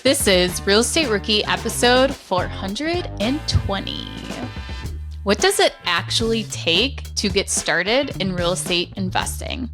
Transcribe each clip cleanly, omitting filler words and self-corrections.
This is Real Estate Rookie episode 420. What does it actually take to get started in real estate investing?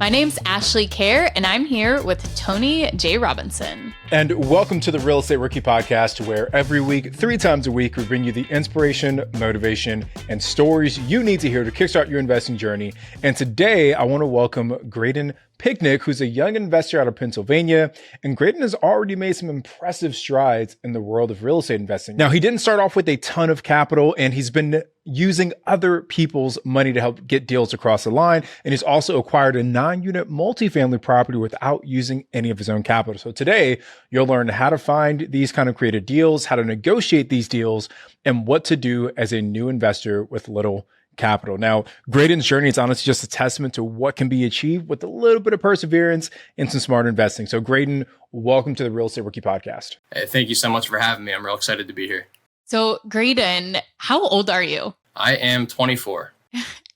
My name's Ashley Kerr, and I'm here with Tony J. Robinson. And welcome to the Real Estate Rookie podcast, where every week, 3 times a week, we bring you the inspiration, motivation, and stories you need to hear to kickstart your investing journey. And today, I want to welcome Greyden Piechnick, who's a young investor out of Pennsylvania. And Greyden has already made some impressive strides in the world of real estate investing. Now, he didn't start off with a ton of capital, and he's been using other people's money to help get deals across the line. And he's also acquired a 9-unit multifamily property without using any of his own capital. So today, you'll learn how to find these kind of creative deals, how to negotiate these deals, and what to do as a new investor with little capital. Now, Greyden's journey is honestly just a testament to what can be achieved with a little bit of perseverance and some smart investing. So Greyden, welcome to the Real Estate Rookie podcast. Hey, thank you so much for having me. I'm real excited to be here. So Greyden, how old are you? I am 24.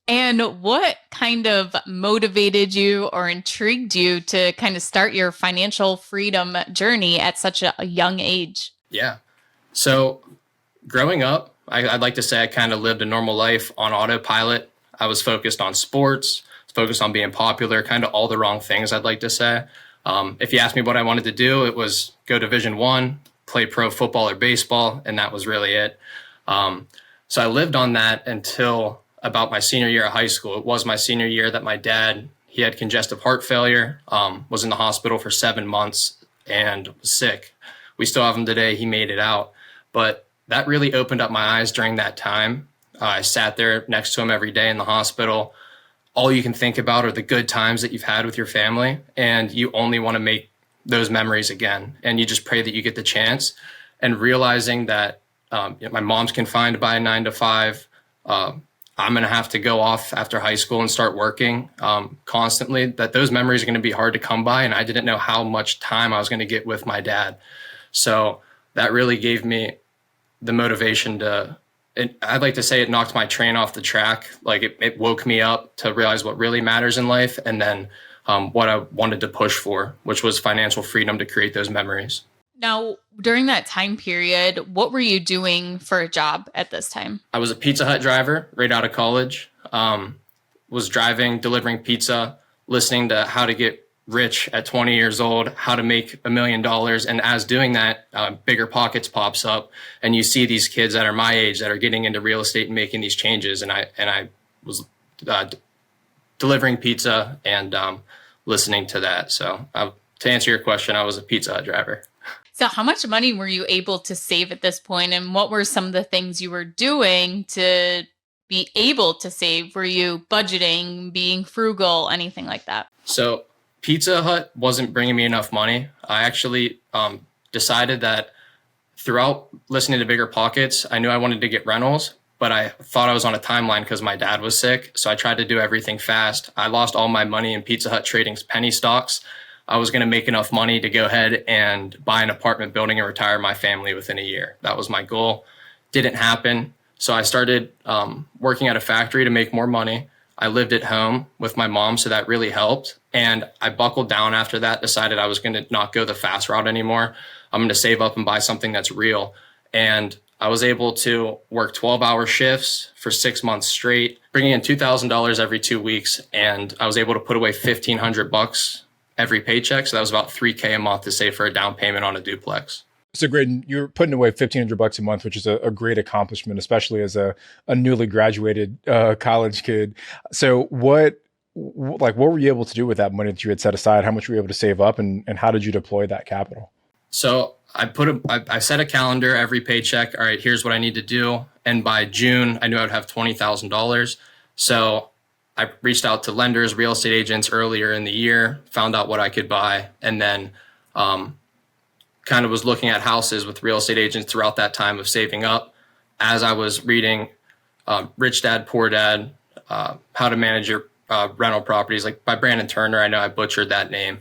And what kind of motivated you or intrigued you to kind of start your financial freedom journey at such a young age? Yeah. So growing up, I'd like to say I kind of lived a normal life on autopilot. I was focused on sports, focused on being popular, kind of all the wrong things, I'd like to say. If you asked me what I wanted to do, it was go Division I, play pro football or baseball, and that was really it. So I lived on that until about my senior year of high school. It was my senior year that my dad, he had congestive heart failure, was in the hospital for 7 months and was sick. We still have him today. He made it out. But that really opened up my eyes during that time. I sat there next to him every day in the hospital. All you can think about are the good times that you've had with your family, and you only want to make those memories again. And you just pray that you get the chance. And realizing that my mom's confined by a 9 to 5. I'm going to have to go off after high school and start working constantly, that those memories are going to be hard to come by. And I didn't know how much time I was going to get with my dad. So that really gave me the motivation I'd like to say it knocked my train off the track. Like it woke me up to realize what really matters in life. And then what I wanted to push for, which was financial freedom to create those memories. Now, during that time period, what were you doing for a job at this time? I was a Pizza Hut driver right out of college. Was driving, delivering pizza, listening to How to Get Rich at 20 years old, how to make $1 million. And as doing that, Bigger Pockets pops up, and you see these kids that are my age that are getting into real estate and making these changes. And I was delivering pizza and listening to that. So to answer your question, I was a Pizza Hut driver. So how much money were you able to save at this point, and what were some of the things you were doing to be able to save? Were you budgeting, being frugal, anything like that? So Pizza Hut wasn't bringing me enough money. I actually decided that throughout listening to Bigger Pockets, I knew I wanted to get rentals, but I thought I was on a timeline because my dad was sick. So I tried to do everything fast. I lost all my money in Pizza Hut trading penny stocks. I was going to make enough money to go ahead and buy an apartment building and retire my family within a year. That was my goal. Didn't happen. So I started working at a factory to make more money. I lived at home with my mom, so that really helped. And I buckled down after that, decided I was going to not go the fast route anymore. I'm going to save up and buy something that's real. And I was able to work 12-hour shifts for 6 months straight, bringing in $2,000 every 2 weeks. And I was able to put away $1,500 every paycheck. So that was about $3,000 a month to save for a down payment on a duplex. So Greyden, you're putting away $1,500 a month, which is a great accomplishment, especially as a newly graduated college kid. So what were you able to do with that money that you had set aside? How much were you able to save up, and how did you deploy that capital? So I set a calendar every paycheck. All right, here's what I need to do. And by June, I knew I would have $20,000. So I reached out to lenders, real estate agents earlier in the year, found out what I could buy, and then kind of was looking at houses with real estate agents throughout that time of saving up. As I was reading Rich Dad, Poor Dad, How to Manage Your Rental Properties, like by Brandon Turner. I know I butchered that name.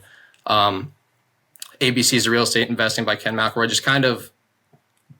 ABC's Real Estate Investing by Ken McElroy, just kind of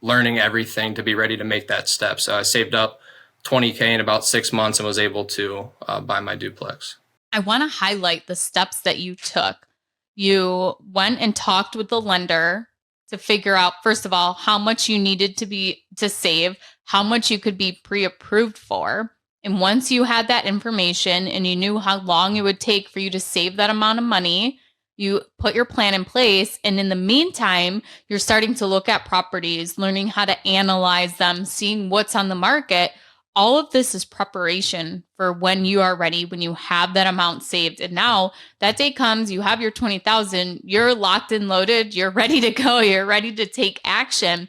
learning everything to be ready to make that step. So I saved up $20,000 in about 6 months and was able to buy my duplex. I want to highlight the steps that you took. You went and talked with the lender to figure out, first of all, how much you needed to save, how much you could be pre-approved for. And once you had that information and you knew how long it would take for you to save that amount of money, you put your plan in place. And in the meantime, you're starting to look at properties, learning how to analyze them, seeing what's on the market. All of this is preparation for when you are ready, when you have that amount saved. And now that day comes, you have your 20,000, you're locked and loaded, you're ready to go, you're ready to take action.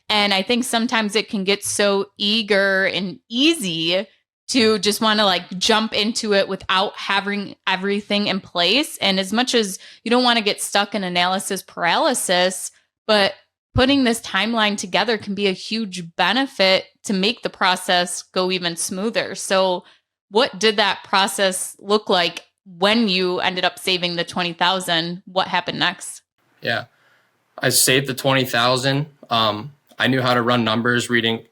And I think sometimes it can get so eager and easy to just want to like jump into it without having everything in place. And as much as you don't want to get stuck in analysis paralysis, but putting this timeline together can be a huge benefit to make the process go even smoother. So what did that process look like when you ended up saving the 20,000? What happened next? Yeah, I saved the 20,000. I knew how to run numbers, reading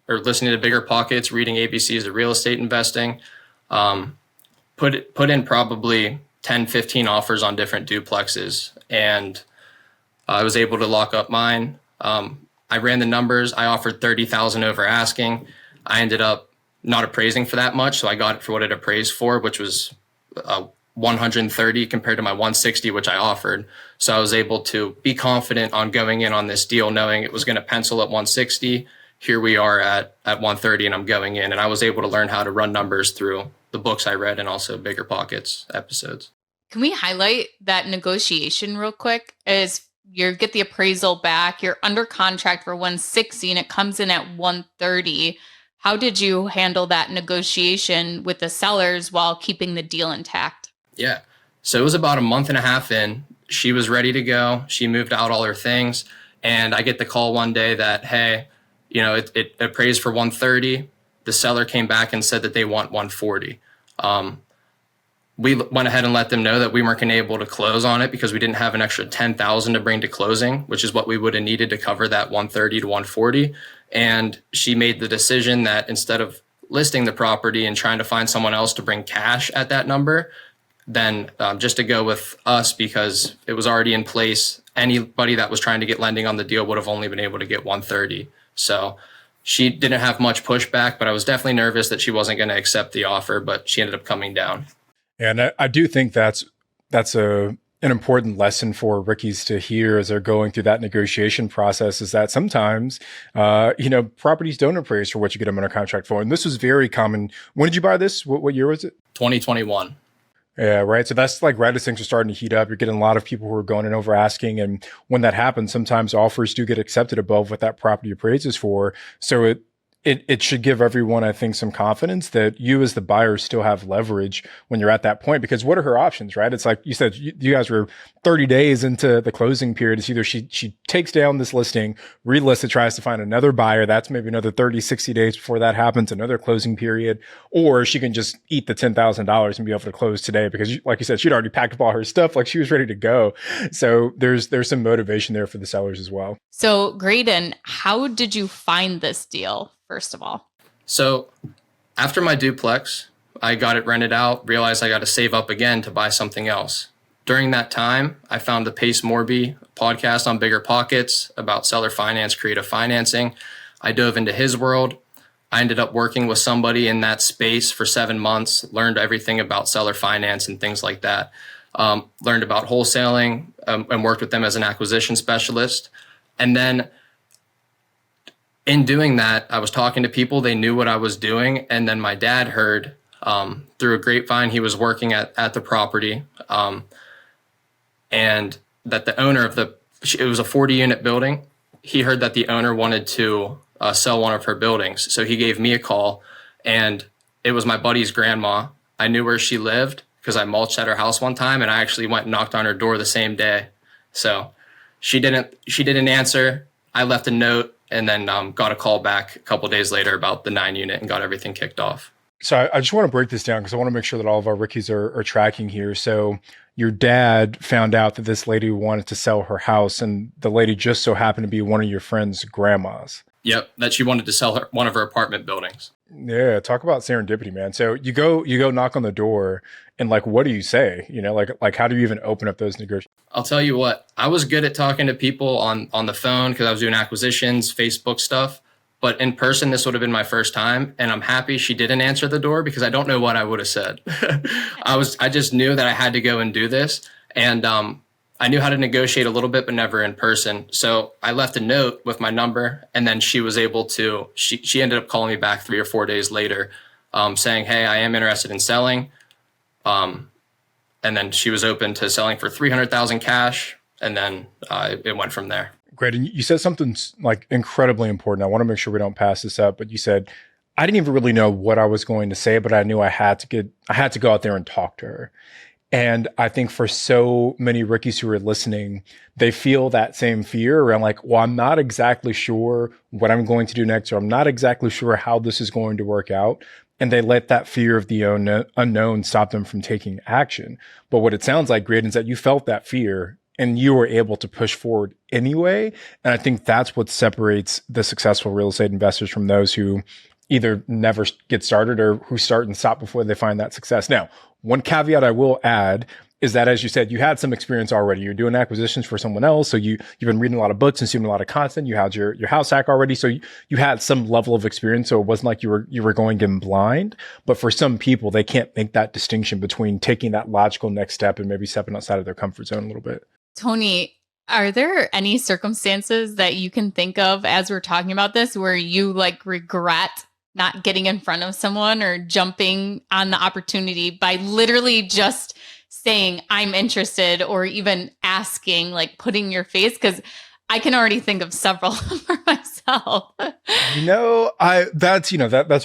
or listening to Bigger Pockets, reading ABCs of real estate investing. Put in probably 10, 15 offers on different duplexes, and I was able to lock up mine. I ran the numbers. I offered 30,000 over asking. I ended up not appraising for that much, so I got it for what it appraised for, which was 130 compared to my 160, which I offered. So I was able to be confident on going in on this deal, knowing it was going to pencil at 160. Here we are at 130, and I'm going in. And I was able to learn how to run numbers through the books I read and also Bigger Pockets episodes. Can we highlight that negotiation real quick? Is you get the appraisal back, you're under contract for 160 and it comes in at 130. How did you handle that negotiation with the sellers while keeping the deal intact? Yeah. So it was about a month and a half in. She was ready to go. She moved out all her things. And I get the call one day that, hey, it appraised for 130. The seller came back and said that they want 140. We went ahead and let them know that we weren't going to be able to close on it because we didn't have an extra 10,000 to bring to closing, which is what we would have needed to cover that 130 to 140. And she made the decision that instead of listing the property and trying to find someone else to bring cash at that number, then just to go with us because it was already in place. Anybody that was trying to get lending on the deal would have only been able to get 130. So she didn't have much pushback, but I was definitely nervous that she wasn't going to accept the offer, but she ended up coming down. And I do think that's an important lesson for rookies to hear as they're going through that negotiation process, is that sometimes, properties don't appraise for what you get them under contract for. And this was very common. When did you buy this? What year was it? 2021. Yeah, right. So that's like right as things are starting to heat up. You're getting a lot of people who are going in over asking. And when that happens, sometimes offers do get accepted above what that property appraises for. So it should give everyone, I think, some confidence that you as the buyer still have leverage when you're at that point, because what are her options, right? It's like you said, you guys were 30 days into the closing period. It's either she takes down this listing, relists it, tries to find another buyer. That's maybe another 30, 60 days before that happens, another closing period, or she can just eat the $10,000 and be able to close today because, like you said, she'd already packed up all her stuff. Like she was ready to go. So there's some motivation there for the sellers as well. So Greyden, how did you find this deal? First of all. So after my duplex, I got it rented out, realized I got to save up again to buy something else. During that time, I found the Pace Morby podcast on Bigger Pockets about seller finance, creative financing. I dove into his world. I ended up working with somebody in that space for 7 months, learned everything about seller finance and things like that. Learned about wholesaling and worked with them as an acquisition specialist. And then in doing that, I was talking to people, they knew what I was doing. And then my dad heard through a grapevine, he was working at the property and that the owner of it was a 40-unit building. He heard that the owner wanted to sell one of her buildings. So he gave me a call, and it was my buddy's grandma. I knew where she lived because I mulched at her house one time, and I actually went and knocked on her door the same day. So she didn't answer. I left a note, and then got a call back a couple of days later about the 9-unit and got everything kicked off. So I just want to break this down because I want to make sure that all of our rookies are tracking here. So your dad found out that this lady wanted to sell her house, and the lady just so happened to be one of your friend's grandmas. Yep, that she wanted to sell one of her apartment buildings. Yeah, talk about serendipity, man. So you go knock on the door and like what do you say? You know, like how do you even open up those negotiations? I'll tell you what, I was good at talking to people on the phone because I was doing acquisitions, Facebook stuff. But in person, this would have been my first time. And I'm happy she didn't answer the door because I don't know what I would have said. I just knew that I had to go and do this. And I knew how to negotiate a little bit, but never in person. So I left a note with my number, and then she was able to, she ended up calling me back 3 or 4 days later, saying, hey, I am interested in selling. And then she was open to selling for 300,000 cash. And then it went from there. Great. And you said something like incredibly important. I want to make sure we don't pass this up, but you said, I didn't even really know what I was going to say, but I knew I had to go out there and talk to her. And I think for so many rookies who are listening, they feel that same fear around like, well, I'm not exactly sure what I'm going to do next, or I'm not exactly sure how this is going to work out. And they let that fear of the unknown stop them from taking action. But what it sounds like, Greyden, is that you felt that fear and you were able to push forward anyway. And I think that's what separates the successful real estate investors from those who either never get started or who start and stop before they find that success. Now, one caveat I will add is that, as you said, you had some experience already. You're doing acquisitions for someone else. So you've been reading a lot of books and seeing a lot of content. You had your house hack already. So you had some level of experience. So it wasn't like you were going in blind. But for some people, they can't make that distinction between taking that logical next step and maybe stepping outside of their comfort zone a little bit. Tony, are there any circumstances that you can think of as we're talking about this where you like regret not getting in front of someone or jumping on the opportunity by literally just saying, I'm interested, or even asking, like putting your face? Because I can already think of several for myself. That's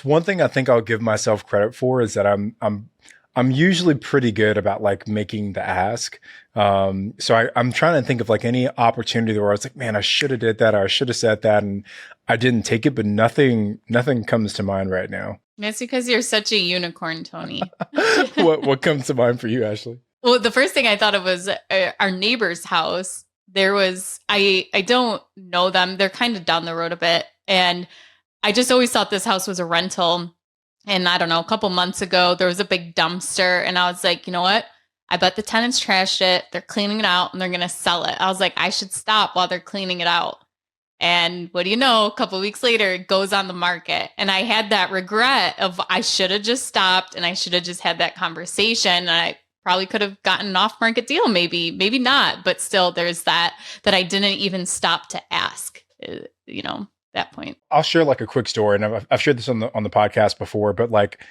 one thing I think I'll give myself credit for is that I'm usually pretty good about like making the ask. So I'm trying to think of like any opportunity where I was like, man, I should have did that, or I should have said that, and I didn't take it, but nothing comes to mind right now. It's because you're such a unicorn, Tony. What comes to mind for you, Ashley? Well, the first thing I thought of was our neighbor's house. There was, I don't know them. They're kind of down the road a bit. And I just always thought this house was a rental. And I don't know, a couple months ago, there was a big dumpster. And I was like, you know what? I bet the tenants trashed it. They're cleaning it out and they're going to sell it. I was like, I should stop while they're cleaning it out. And what do you know? A couple of weeks later, it goes on the market. And I had that regret of I should have just stopped and I should have just had that conversation. And I probably could have gotten an off-market deal, maybe not. But still, there's that I didn't even stop to ask, that point. I'll share like a quick story. And I've shared this on the podcast before, but like,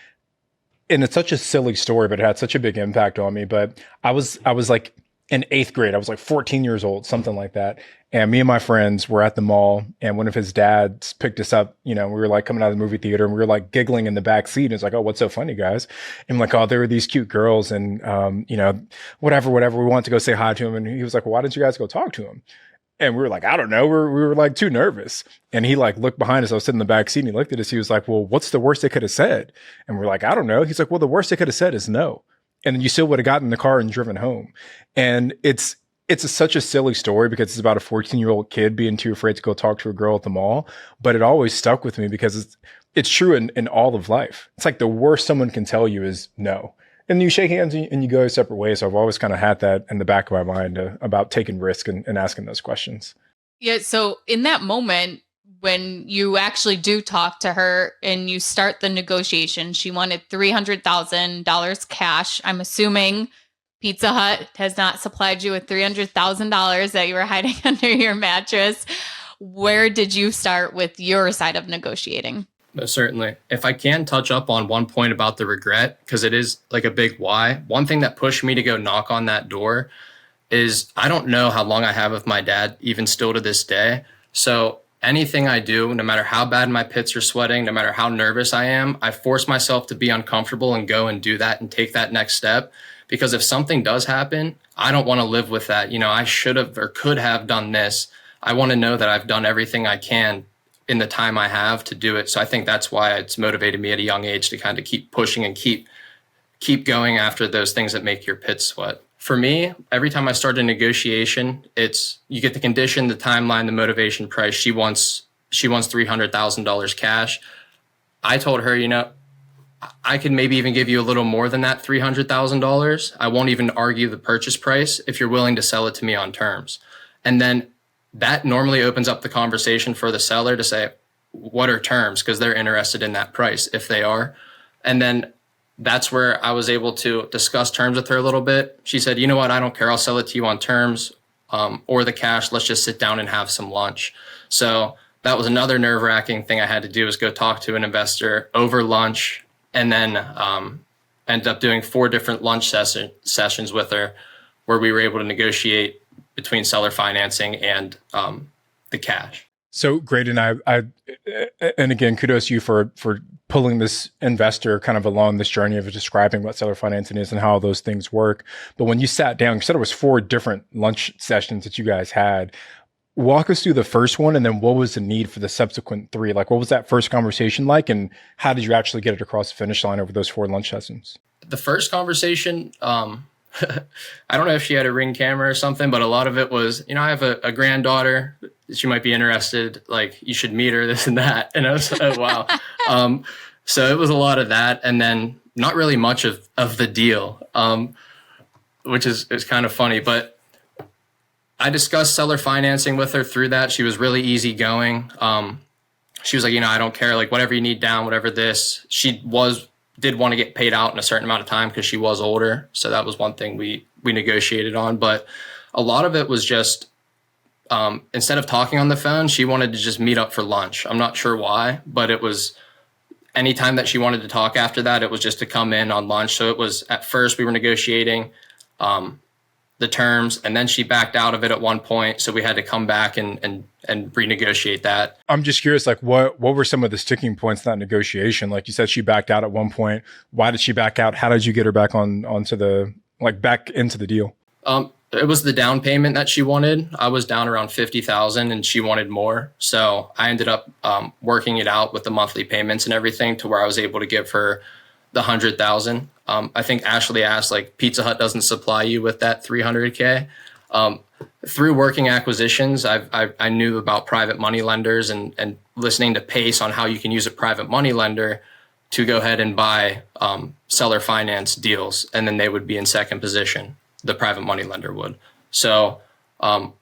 and it's such a silly story, but it had such a big impact on me. But I was like in 8th grade. I was like 14 years old, something like that. And me and my friends were at the mall, and one of his dads picked us up. We were like coming out of the movie theater, and we were like giggling in the back seat. And it's like, oh, what's so funny, guys? And I'm like, oh, there were these cute girls, and whatever. We wanted to go say hi to him, and he was like, well, why didn't you guys go talk to him? And we were like, I don't know. We were like too nervous. And he like looked behind us. I was sitting in the back seat and he looked at us. He was like, well, what's the worst they could have said? And we're like, I don't know. He's like, well, the worst they could have said is no. And then you still would have gotten in the car and driven home. And it's such a silly story because it's about a 14-year-old kid being too afraid to go talk to a girl at the mall. But it always stuck with me because it's true in all of life. It's like the worst someone can tell you is no. And you shake hands and you go separate ways. So I've always kind of had that in the back of my mind about taking risk and asking those questions. Yeah. So in that moment, when you actually do talk to her and you start the negotiation, she wanted $300,000 cash. I'm assuming Pizza Hut has not supplied you with $300,000 that you were hiding under your mattress. Where did you start with your side of negotiating? No, certainly. If I can touch up on one point about the regret, because it is like a big why. One thing that pushed me to go knock on that door is I don't know how long I have with my dad, even still to this day. So anything I do, no matter how bad my pits are sweating, no matter how nervous I am, I force myself to be uncomfortable and go and do that and take that next step. Because if something does happen, I don't want to live with that. I should have or could have done this. I want to know that I've done everything I can in the time I have to do it. So I think that's why it's motivated me at a young age to kind of keep pushing and keep going after those things that make your pits sweat. For me, every time I start a negotiation, you get the condition, the timeline, the motivation, price. She wants $300,000 cash. I told her, I could maybe even give you a little more than that $300,000. I won't even argue the purchase price if you're willing to sell it to me on terms. And then that normally opens up the conversation for the seller to say, what are terms? Because they're interested in that price if they are. And then that's where I was able to discuss terms with her a little bit. She said, you know what? I don't care. I'll sell it to you on terms or the cash. Let's just sit down and have some lunch. So that was another nerve-wracking thing I had to do, is go talk to an investor over lunch, and then ended up doing 4 different lunch sessions with her, where we were able to negotiate between seller financing and the cash. So Greyden, I and again, kudos to you for pulling this investor kind of along this journey of describing what seller financing is and how those things work. But when you sat down, you said it was 4 different lunch sessions that you guys had. Walk us through the first one, and then what was the need for the subsequent 3? Like, what was that first conversation like, and how did you actually get it across the finish line over those 4 lunch sessions? The first conversation, I don't know if she had a Ring camera or something, but a lot of it was, I have a granddaughter. She might be interested. Like, you should meet her, this and that. And I was like, oh, wow. So it was a lot of that, and then not really much of the deal, which is kind of funny. But I discussed seller financing with her through that. She was really easygoing. She was like, I don't care, like whatever you need down, whatever this. She did want to get paid out in a certain amount of time because she was older. So that was one thing we negotiated on. But a lot of it was just, instead of talking on the phone, she wanted to just meet up for lunch. I'm not sure why, but it was anytime that she wanted to talk after that, it was just to come in on lunch. So it was, at first we were negotiating the terms, and then she backed out of it at one point. So we had to come back and renegotiate that. I'm just curious, like what were some of the sticking points in that negotiation? Like you said, she backed out at one point. Why did she back out? How did you get her back back into the deal? It was the down payment that she wanted. I was down around 50,000 and she wanted more. So I ended up working it out with the monthly payments and everything to where I was able to give her the 100,000. I think Ashley asked, like, Pizza Hut doesn't supply you with that 300K. Through working acquisitions, I knew about private money lenders and listening to Pace on how you can use a private money lender to go ahead and buy seller finance deals, and then they would be in second position. The private money lender would. So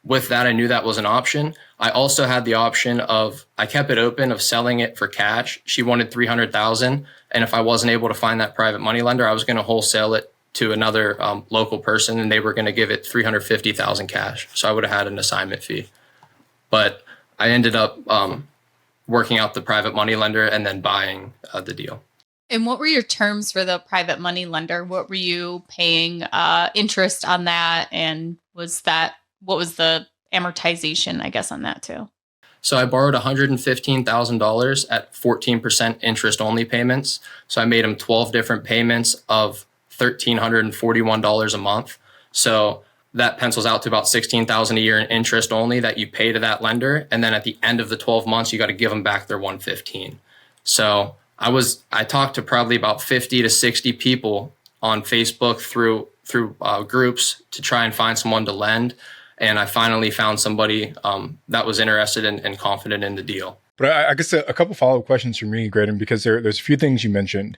with that, I knew that was an option. I also had the option of, I kept it open, of selling it for cash. She wanted 300,000. And if I wasn't able to find that private money lender, I was going to wholesale it to another local person, and they were going to give it 350,000 cash. So I would have had an assignment fee. But I ended up working out the private money lender and then buying the deal. And what were your terms for the private money lender? What were you paying interest on that? And what was the amortization, I guess, on that too? So I borrowed $115,000 at 14% interest only payments. So I made him 12 different payments of $1,341 a month. So that pencils out to about $16,000 a year in interest only that you pay to that lender. And then at the end of the 12 months, you got to give them back their $115,000. So I talked to probably about 50 to 60 people on Facebook through groups to try and find someone to lend. And I finally found somebody that was interested and confident in the deal. But I guess a couple follow-up questions from me, Greyden, because there's a few things you mentioned.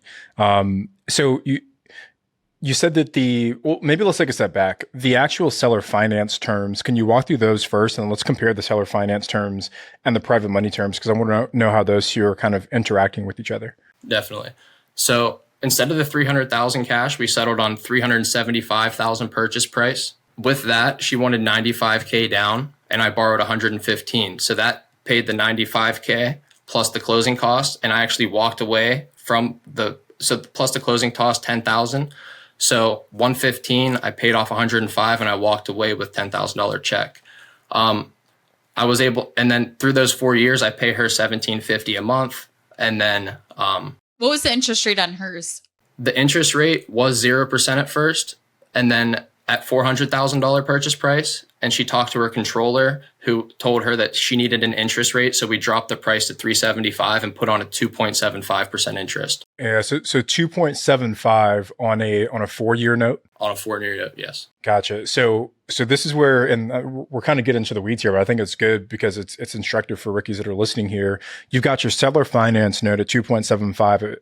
So you said that maybe let's take a step back. The actual seller finance terms, can you walk through those first? And let's compare the seller finance terms and the private money terms, because I want to know how those two are kind of interacting with each other. Definitely. So instead of the 300,000 cash, we settled on 375,000 purchase price. With that, she wanted 95K down, and I borrowed 115. So that paid the 95K plus the closing costs, and I actually walked away from plus the closing cost, 10,000. So 115, I paid off 105, and I walked away with $10,000 check. I was able, and then through those 4 years, I pay her $1,750 a month, and then what was the interest rate on hers? The interest rate was 0% at first, and then at $400,000 purchase price. And she talked to her controller who told her that she needed an interest rate. So we dropped the price to 375 and put on a 2.75% interest. Yeah. So 2.75 on a 4-year note? On a 4-year note, yes. Gotcha. So this is where, and we're kind of getting into the weeds here, but I think it's good because it's instructive for rookies that are listening here. You've got your seller finance note at 2.75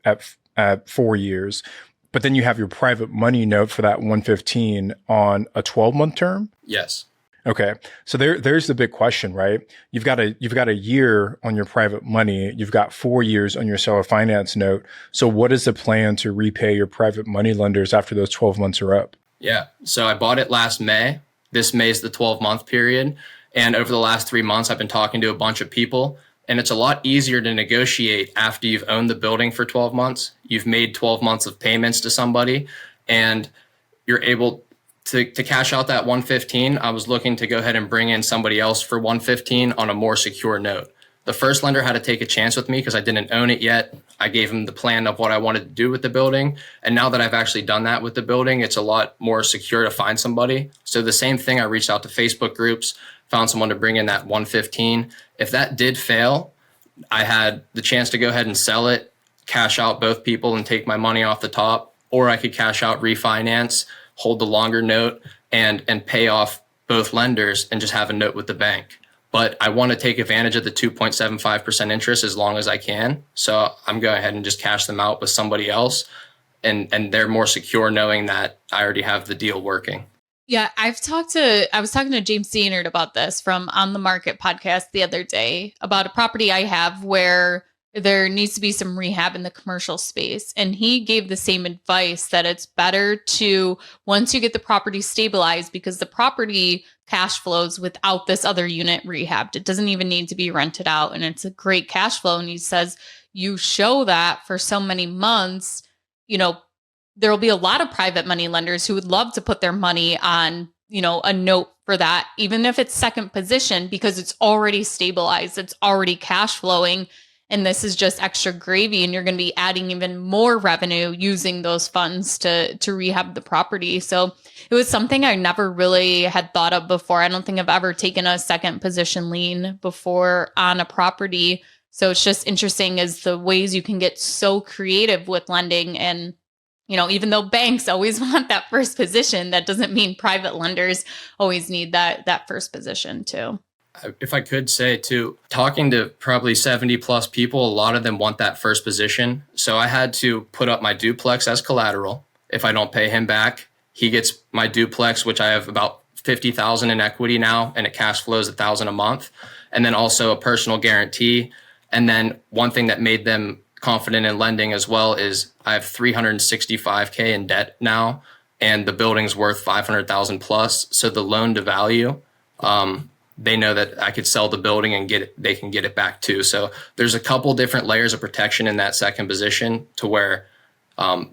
at 4 years, but then you have your private money note for that 115 on a 12-month term? Yes. Okay. So there's the big question, right? You've got a year on your private money. You've got 4 years on your seller finance note. So what is the plan to repay your private money lenders after those 12 months are up? Yeah. So I bought it last May. This May is the 12-month period. And over the last 3 months, I've been talking to a bunch of people. And it's a lot easier to negotiate after you've owned the building for 12 months. You've made 12 months of payments to somebody, and you're able to cash out that 115. I was looking to go ahead and bring in somebody else for 115 on a more secure note. The first lender had to take a chance with me because I didn't own it yet. I gave him the plan of what I wanted to do with the building. And now that I've actually done that with the building, it's a lot more secure to find somebody. So the same thing, I reached out to Facebook groups, found someone to bring in that 115. If that did fail, I had the chance to go ahead and sell it, cash out both people and take my money off the top, or I could cash out, refinance, hold the longer note and pay off both lenders and just have a note with the bank. But I want to take advantage of the 2.75% interest as long as I can. So I'm going ahead and just cash them out with somebody else. And they're more secure knowing that I already have the deal working. Yeah, I was talking to James Steinert about this from On the Market podcast the other day about a property I have where there needs to be some rehab in the commercial space. And he gave the same advice that it's better to, once you get the property stabilized, because the property cash flows without this other unit rehabbed. It doesn't even need to be rented out. And it's a great cash flow. And he says, you show that for so many months, there will be a lot of private money lenders who would love to put their money on, a note for that, even if it's second position, because it's already stabilized, it's already cash flowing. And this is just extra gravy, and you're going to be adding even more revenue using those funds to rehab the property. So it was something I never really had thought of before. I don't think I've ever taken a second position lien before on a property. So it's just interesting as the ways you can get so creative with lending. And, even though banks always want that first position, that doesn't mean private lenders always need that first position too. If I could say too, talking to probably 70 plus people, a lot of them want that first position. So I had to put up my duplex as collateral. If I don't pay him back, he gets my duplex, which I have about 50,000 in equity now, and it cash flows $1,000 a month. And then also a personal guarantee. And then one thing that made them confident in lending as well is I have $365K in debt now, and the building's worth 500,000 plus. So the loan to value, they know that I could sell the building and they can get it back too. So there's a couple different layers of protection in that second position to where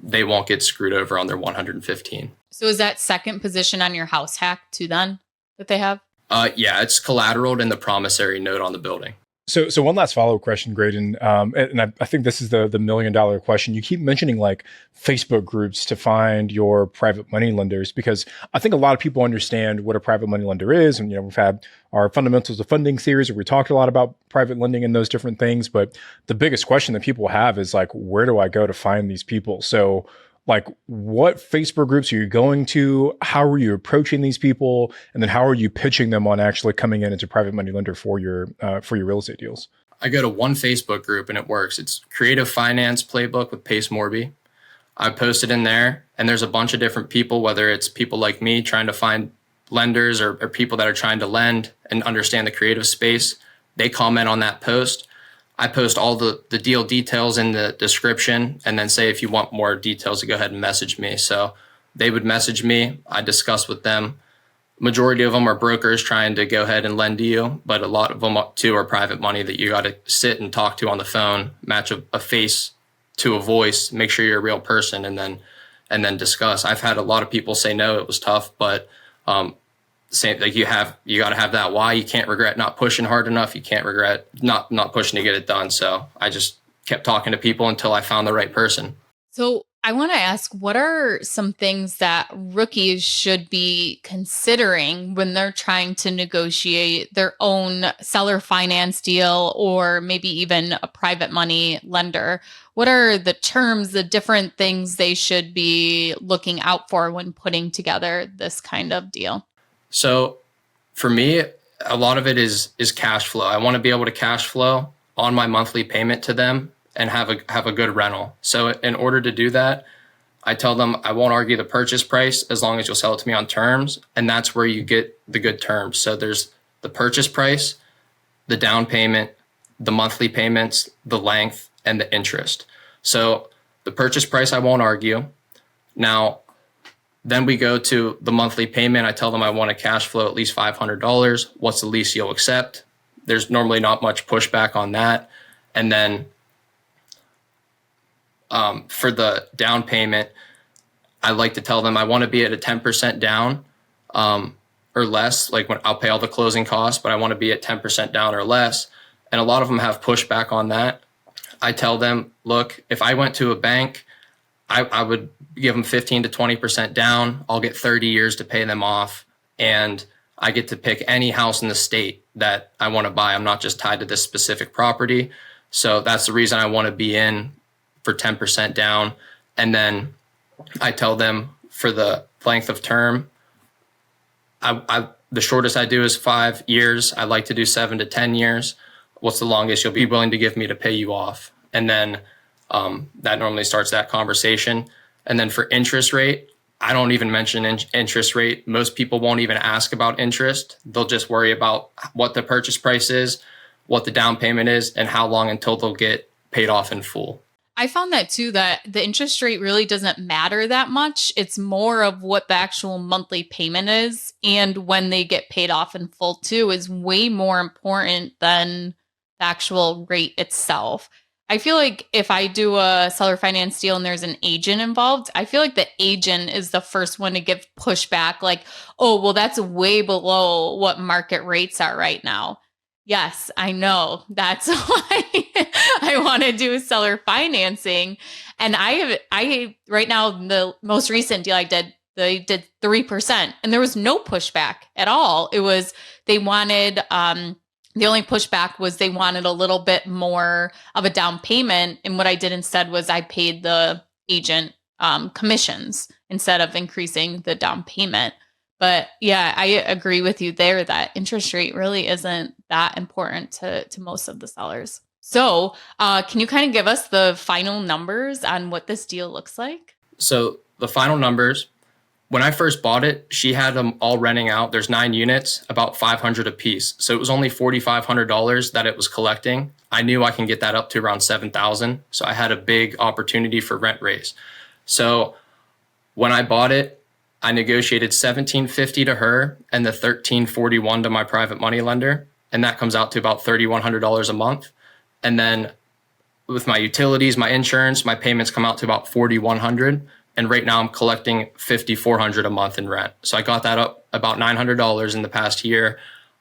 they won't get screwed over on their 115. So is that second position on your house hack too then that they have? Yeah, it's collateraled in the promissory note on the building. So one last follow-up question, Greyden, and I think this is the $1 million question. You keep mentioning like Facebook groups to find your private money lenders, because I think a lot of people understand what a private money lender is. And, we've had our Fundamentals of Funding series where we talked a lot about private lending and those different things. But the biggest question that people have is like, where do I go to find these people? So like, what Facebook groups are you going to? How are you approaching these people? And then how are you pitching them on actually coming in as a private money lender for your real estate deals? I go to one Facebook group and it works. It's Creative Finance Playbook with Pace Morby. I posted in there, and there's a bunch of different people, whether it's people like me trying to find lenders or people that are trying to lend and understand the creative space. They comment on that post. I post all the deal details in the description, and then say if you want more details to go ahead and message me. So they would message me. I discuss with them. Majority of them are brokers trying to go ahead and lend to you, but a lot of them too are private money that you got to sit and talk to on the phone, match a face to a voice, make sure you're a real person, and then discuss. I've had a lot of people say no, it was tough, but same, like you got to have that why. You can't regret not pushing hard enough. You can't regret not pushing to get it done. So I just kept talking to people until I found the right person. So I want to ask, what are some things that rookies should be considering when they're trying to negotiate their own seller finance deal or maybe even a private money lender? What are the terms, the different things they should be looking out for when putting together this kind of deal? So for me, a lot of it is cash flow. I want to be able to cash flow on my monthly payment to them and have a good rental. So in order to do that, I tell them I won't argue the purchase price as long as you'll sell it to me on terms. And that's where you get the good terms. So there's the purchase price, the down payment, the monthly payments, the length, and the interest. So the purchase price, I won't argue. Now, then we go to the monthly payment. I tell them I want to cash flow at least $500. What's the least you'll accept? There's normally not much pushback on that. And then for the down payment, I like to tell them I want to be at a 10% down or less. Like when I'll pay all the closing costs, but I want to be at 10% down or less. And a lot of them have pushback on that. I tell them, look, if I went to a bank, I would give them 15 to 20% down. I'll get 30 years to pay them off. And I get to pick any house in the state that I want to buy. I'm not just tied to this specific property. So that's the reason I want to be in for 10% down. And then I tell them for the length of term, the shortest I do is 5 years. I like to do 7 to 10 years. What's the longest you'll be willing to give me to pay you off? And then that normally starts that conversation. And then for interest rate, I don't even mention interest rate. Most people won't even ask about interest. They'll just worry about what the purchase price is, what the down payment is, and how long until they'll get paid off in full. I found that too, that the interest rate really doesn't matter that much. It's more of what the actual monthly payment is. And when they get paid off in full too is way more important than the actual rate itself. I feel like if I do a seller finance deal and there's an agent involved, I feel like the agent is the first one to give pushback like, oh, well, that's way below what market rates are right now. Yes, I know. That's why I want to do seller financing. And I right now, the most recent deal I did, they did 3% and there was no pushback at all. It was, they wanted, the only pushback was they wanted a little bit more of a down payment. And what I did instead was I paid the agent commissions instead of increasing the down payment. But yeah, I agree with you there that interest rate really isn't that important to most of the sellers. So can you kind of give us the final numbers on what this deal looks like? So the final numbers, when I first bought it, she had them all renting out. There's 9 units, about $500 a piece. So it was only $4,500 that it was collecting. I knew I can get that up to around $7,000. So I had a big opportunity for rent raise. So when I bought it, I negotiated $1,750 to her and the $1,341 to my private money lender. And that comes out to about $3,100 a month. And then with my utilities, my insurance, my payments come out to about $4,100. And right now I'm collecting $5,400 a month in rent. So I got that up about $900 in the past year.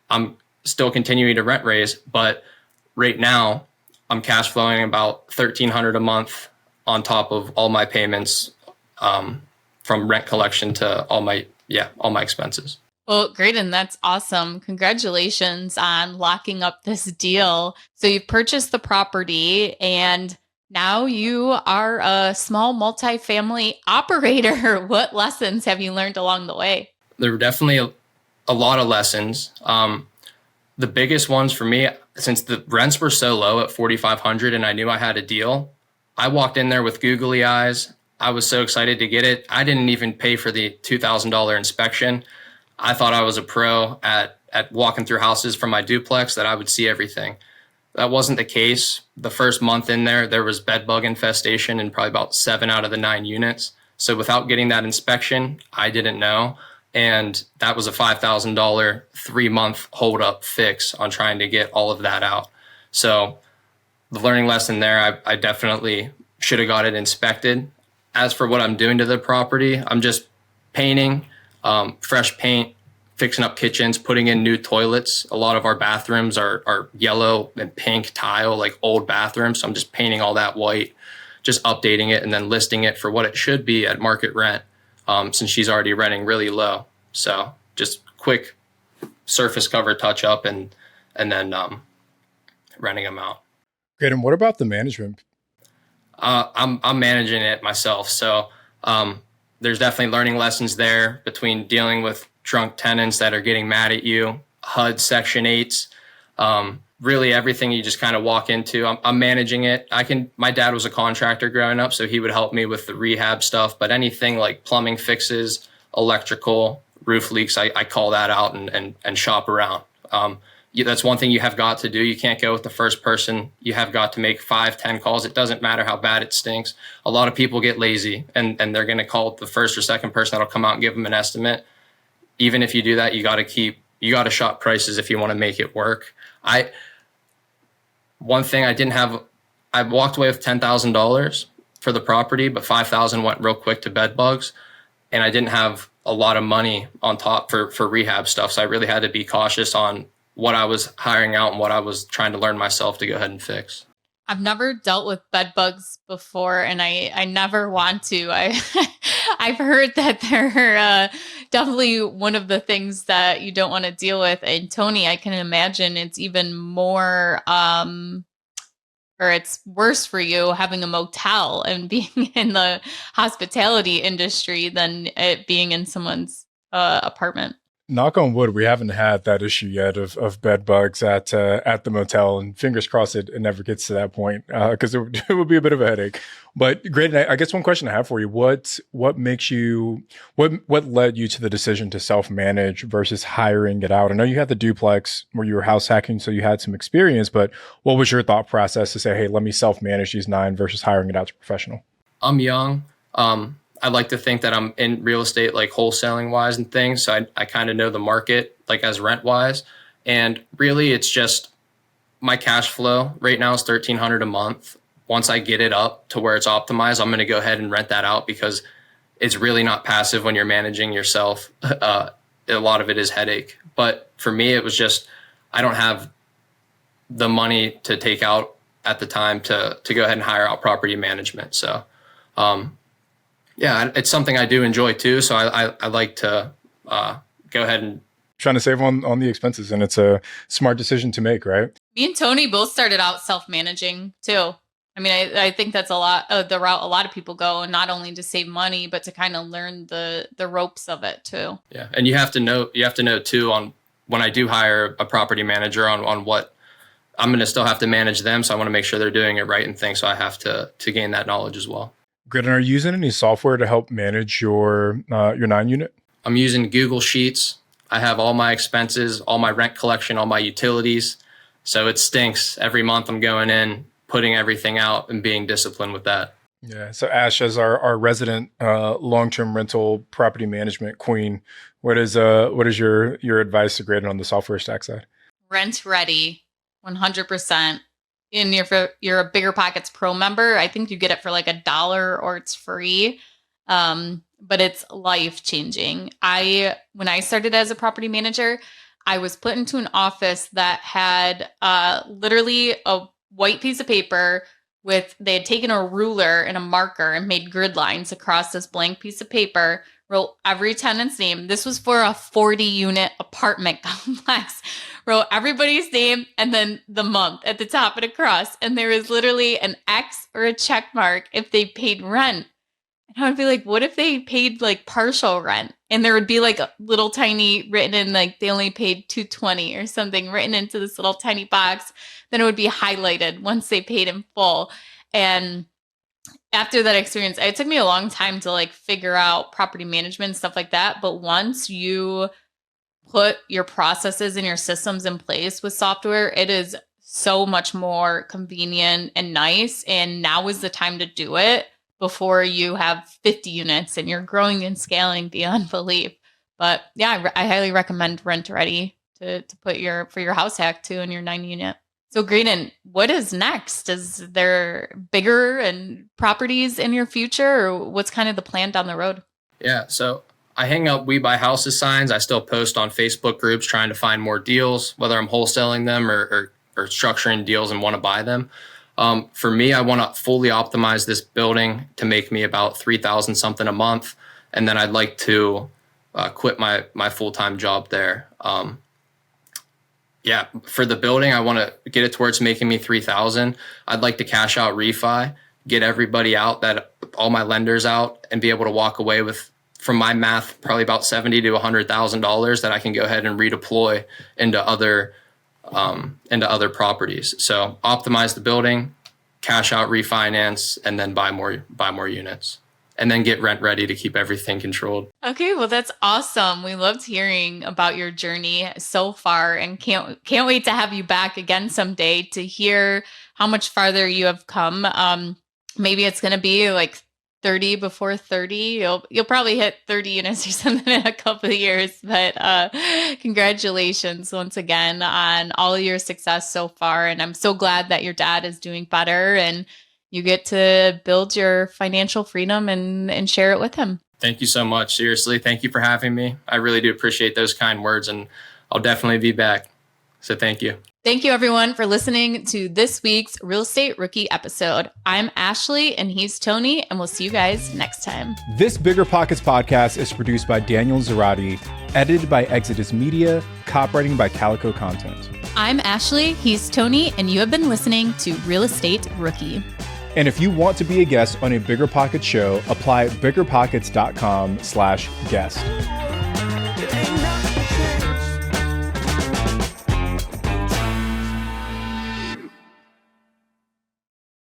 I'm still continuing to rent raise, but right now I'm cash flowing about $1,300 a month on top of all my payments, from rent collection to all my expenses. Well, Greyden, that's awesome. Congratulations on locking up this deal. So you've purchased the property and now you are a small multifamily operator. What lessons have you learned along the way? There were definitely a lot of lessons. The biggest ones for me, since the rents were so low at $4,500 and I knew I had a deal, I walked in there with googly eyes. I was so excited to get it. I didn't even pay for the $2,000 inspection. I thought I was a pro at walking through houses from my duplex, that I would see everything. That wasn't the case. The first month in there was bed bug infestation in probably about 7 out of the 9 units. So without getting that inspection, I didn't know. And that was a $5,000 3-month hold up fix on trying to get all of that out. So the learning lesson there, I definitely should have got it inspected. As for what I'm doing to the property, I'm just painting, fresh paint, fixing up kitchens, putting in new toilets. A lot of our bathrooms are yellow and pink tile, like old bathrooms. So I'm just painting all that white, just updating it and then listing it for what it should be at market rent, since she's already renting really low. So just quick surface cover touch up and then renting them out. Great. And what about the management? I'm managing it myself. So there's definitely learning lessons there between dealing with drunk tenants that are getting mad at you, HUD Section 8s, really everything you just kind of walk into. I'm managing it. My dad was a contractor growing up, so he would help me with the rehab stuff, but anything like plumbing fixes, electrical, roof leaks, I call that out and shop around. That's one thing you have got to do. You can't go with the first person. You have got to make 5-10 calls. It doesn't matter how bad it stinks. A lot of people get lazy and they're going to call the first or second person that'll come out and give them an estimate. Even if you do that, you got to shop prices if you want to make it work. One thing I walked away with $10,000 for the property, but $5,000 went real quick to bed bugs. And I didn't have a lot of money on top for rehab stuff. So I really had to be cautious on what I was hiring out and what I was trying to learn myself to go ahead and fix. I've never dealt with bed bugs before, and I never want to. I've heard that they're definitely one of the things that you don't want to deal with. And Tony, I can imagine it's even more, or it's worse for you having a motel and being in the hospitality industry than it being in someone's apartment. Knock on wood, we haven't had that issue yet of bed bugs at the motel, and fingers crossed it never gets to that point, because it would be a bit of a headache. But great, I guess one question I have for you: what makes you what led you to the decision to self manage versus hiring it out? I know you had the duplex where you were house hacking, so you had some experience, but what was your thought process to say, hey, let me self manage these 9 versus hiring it out to a professional? I'm young. I like to think that I'm in real estate, like wholesaling wise and things. So I kind of know the market, like as rent wise. And really it's just my cash flow right now is $1,300 a month. Once I get it up to where it's optimized, I'm going to go ahead and rent that out because it's really not passive when you're managing yourself. A lot of it is headache. But for me, it was just, I don't have the money to take out at the time to go ahead and hire out property management. So, yeah, it's something I do enjoy too. So I like to go ahead and trying to save on the expenses, and it's a smart decision to make, right? Me and Tony both started out self-managing too. I mean, I think that's a lot of the route a lot of people go, not only to save money, but to kind of learn the ropes of it too. Yeah, and you have to know too on when I do hire a property manager on what I'm going to still have to manage them. So I want to make sure they're doing it right and things. So I have to gain that knowledge as well. Great. And are you using any software to help manage your 9 unit? I'm using Google Sheets. I have all my expenses, all my rent collection, all my utilities. So it stinks. Every month I'm going in, putting everything out and being disciplined with that. Yeah. So Ash, as our resident long-term rental property management queen, what is your advice to Greyden on the software stack side? Rent ready, 100%. And if you're a Bigger Pockets Pro member, I think you get it for like $1 or it's free. But it's life changing. When I started as a property manager, I was put into an office that had literally a white piece of paper they had taken a ruler and a marker and made grid lines across this blank piece of paper, wrote every tenant's name. This was for a 40-unit apartment complex. Wrote everybody's name and then the month at the top and across. And there was literally an X or a check mark if they paid rent. And I would be like, what if they paid like partial rent? And there would be like a little tiny written in, like they only paid $220 or something written into this little tiny box. Then it would be highlighted once they paid in full. And after that experience, it took me a long time to like figure out property management and stuff like that. But once you put your processes and your systems in place with software, it is so much more convenient and nice. And now is the time to do it before you have 50 units and you're growing and scaling beyond belief. But yeah, I highly recommend Rent Ready to put for your house hack too in your 9-unit. So Greyden, what is next? Is there bigger and properties in your future, or what's kind of the plan down the road? Yeah, so I hang up We Buy Houses signs. I still post on Facebook groups trying to find more deals, whether I'm wholesaling them or structuring deals and want to buy them. For me, I want to fully optimize this building to make me about $3,000 something a month. And then I'd like to quit my full-time job there. For the building, I want to get it towards making me $3,000. I'd like to cash out refi, get everybody out, all my lenders out, and be able to walk away with, from my math, probably about $70,000 to $100,000 that I can go ahead and redeploy into other properties. So optimize the building, cash out, refinance, and then buy more units, and then get rent ready to keep everything controlled. Okay, well, that's awesome. We loved hearing about your journey so far, and can't wait to have you back again someday to hear how much farther you have come. Maybe it's going to be like 30 before 30. You'll probably hit 30 units or something in a couple of years. But congratulations once again on all of your success so far. And I'm so glad that your dad is doing better and you get to build your financial freedom and share it with him. Thank you so much. Seriously, thank you for having me. I really do appreciate those kind words, and I'll definitely be back. So thank you. Thank you, everyone, for listening to this week's Real Estate Rookie episode. I'm Ashley, and he's Tony, and we'll see you guys next time. This Bigger Pockets podcast is produced by Daniel Zarati, edited by Exodus Media, copywriting by Calico Content. I'm Ashley, he's Tony, and you have been listening to Real Estate Rookie. And if you want to be a guest on a Bigger Pockets show, apply at biggerpockets.com/guest.